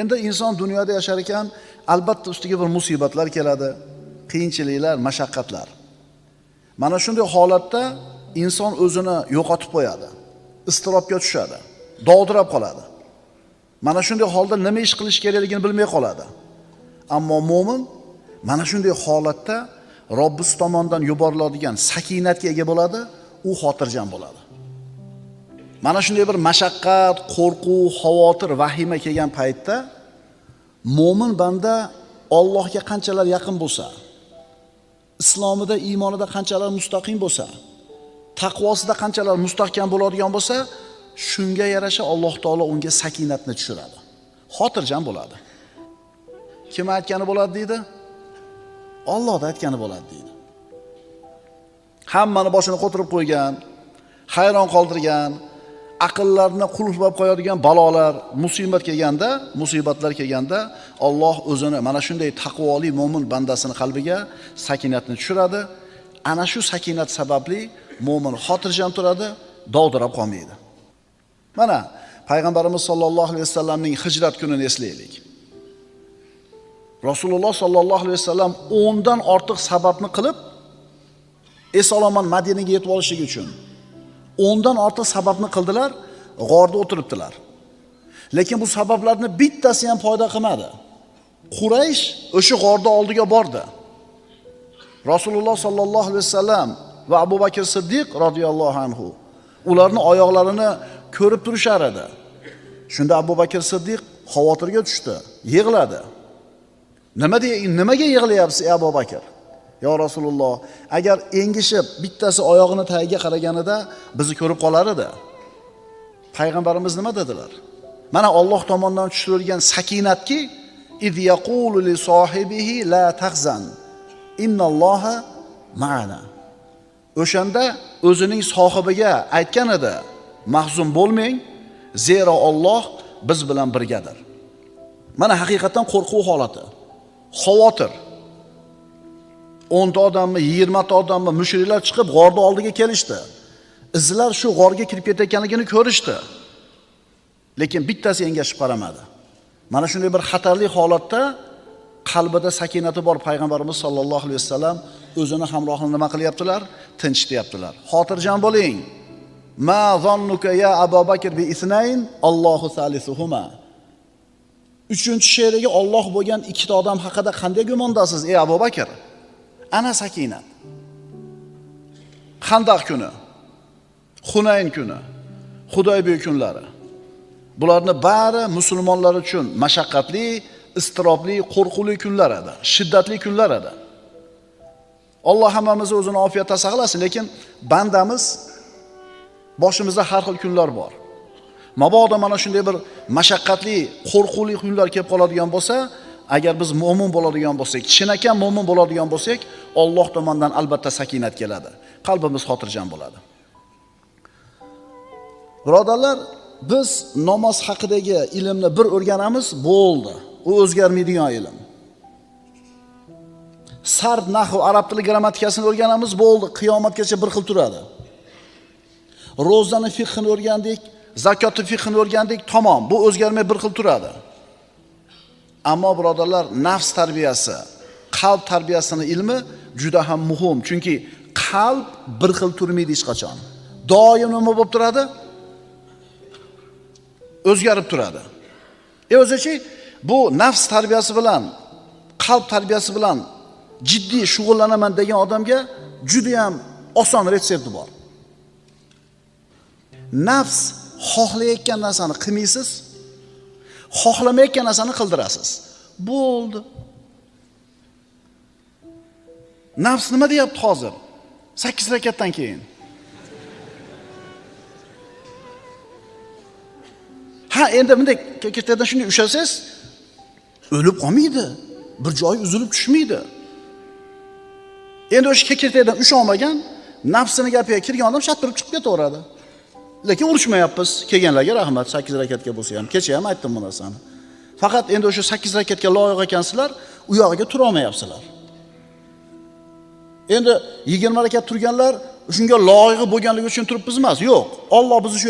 Endi inson dunyoda yashar ekan, albatta ustiga bir musibatlar keladi, qiyinchiliklar, mashaqqatlar. Mana shunday holatda inson o'zini yo'qotib qo'yadi, istirobga tushadi, dovdirab qoladi. Mana shunday holda nima ish qilish kerakligini bilmay qoladi. Ammo mu'min mana shunday holatda Robbis tomonidan yuboriladigan sakinatga ega bo'ladi, u xotirjam bo'ladi. Mana shunday bir mashaqqat, qo'rquv, xavotir, vahima kelgan paytda mu'min banda Allohga qanchalar yaqin bo'lsa, islomida, iymonida qanchalar mustaqim bo'lsa, taqvosida qanchalar mustahkam bo'ladigan bo'lsa, shunga yarasha Alloh taolo unga sakinatni tushiradi. Xotirjam bo'ladi. Kim aytgani bo'ladi deydi? Alloh aytgani bo'ladi deydi. Hammani boshini qo'tirib qo'ygan, hayron qoldirgan, aqllarni qulflab qo'yadigan balolar, musibatlar kelganda Alloh o'zini mana shunday taqvoli mo'min bandasini qalbiga sakinatni tushiradi. Ana shu sakinat sababli mo'min xotirjam turadi, dovdirab qolmaydi. Mana payg'ambarimiz sollallohu alayhi vasallamning hijrat kunini eslaylik. Rasululloh sollallohu alayhi vasallam 10 dan ortiq sababni qilib eson-omon Madinaga yetib olishligi uchun 10 dan ortiq sababni qildilar, g'orda o'tiribdilar. Lekin bu sabablarni bittasi ham foyda qilmadi. Quraysh o'sha g'orda oldiga bordi. Rasululloh sollallohu alayhi vasallam va Abu Bakr Siddiq radhiyallohu anhu ularni oyoqlarini ko'rib turishar edi. Shunda Abu Bakr Siddiq xavotirga tushdi, yig'ladi. Nimaga yig'layapsiz ey Abu Bakr? Ya Rasululloh, agar engishib bittasi oyog'ini tagiga qaraganida bizni ko'rib qolar edi. Payg'ambarimiz nima dedilar? Mana Alloh tomonidan tushirilgan sakinatki, iz yaqulu li sohibihi la tahzan, innalloha ma'ana. O'shanda o'zining sohibiga aytgan edi, mahzun bo'lmang, zero Alloh biz bilan birgadir. Mana haqiqatan qo'rquv holati, xavotir. 10 ta odammi, 20 ta odammi mushriklar chiqib g'orda oldiga kelishdi. Izlar shu g'orga kirib ketayotganligini ko'rishdi. Lekin bittasi engashib qaramadi. Mana shunday bir xatarli holatda qalbida sakinati bor payg'ambarimiz sollallohu alayhi vasallam o'zini hamrohini nima qilyaptilar? Tinchityaptilar. Xotirjam bo'ling. Ma zannuka ya Abu Bakr bi isnayn, Allohu salisuhuma. 3-she'riga Alloh bo'lgan ikkita odam haqida qanday gumondasiz ey Abu Bakr? Ana sakinat. Xandaq kuni, Hunayn kuni, Hudaybiya kunlari. Bularni bari musulmonlar uchun mashaqqatli, istirobli, qo'rquvli kunlar edi, shiddatli kunlar edi. Alloh hammamizni o'zini ofiyatda saqlasin, lekin bandamiz boshimizda har xil kunlar bor. Mabodo mana shunday bir mashaqqatli, qo'rquvli kunlar kelib qoladigan bo'lsa, agar biz mo'min bo'ladigan bo'lsak, chinakam mo'min bo'ladigan bo'lsak, Alloh tomonidan albatta sakinat keladi. Qalbimiz xotirjam bo'ladi. Birodarlar, biz namoz haqidagi ilmni bir o'rganamiz, bo'ldi. U o'zgarmaydigan ilm. Sarf, nahv, arab tili grammatikasini o'rganamiz, bo'ldi. Qiyomatgacha bir xil turadi. Ro'zani fiqhini o'rgandik, zakotni fiqhini o'rgandik, tamom. Bu o'zgarmay bir xil turadi. Ammo birodarlar, nafs tarbiyasi, qalb tarbiyasining ilmi juda ham muhim. Chunki qalb bir xil turmaydi hech qachon. Doim nima bo'lib turadi? O'zgarib turadi. O'zichi bu nafs tarbiyasi bilan, qalb tarbiyasi bilan jiddiy shug'ullanaman degan odamga juda ham oson retsepti bor. Nafs xohlayotgan narsani qilmaysiz, xohlamayotgan narsani qildirasiz. Bo'ldi. Nafs nima deyapti hozir? 8 rakatdan keyin. Ha, endi bunday kekirtadan shunday ushlasangiz, o'lib qolmaydi. Bir joyi uzilib tushmaydi. Endi o'sha kekirtadan usholmagan, nafsini gapiga kirgan odam shattirib chiqib ketaveradi. Lekin urushmayapmiz. Kelganlarga rahmat, 8 rakatga bo'lsa ham. Kecha ham aytdim bu narsani. Faqat endi o'sha 8 rakatga loyiq ekansizlar, u yog'iga tura olmayapsizlar. Endi 20 rakat turganlar shunga loyiq bo'lganligi uchun turibmiz emas. Yo'q. Alloh bizni shu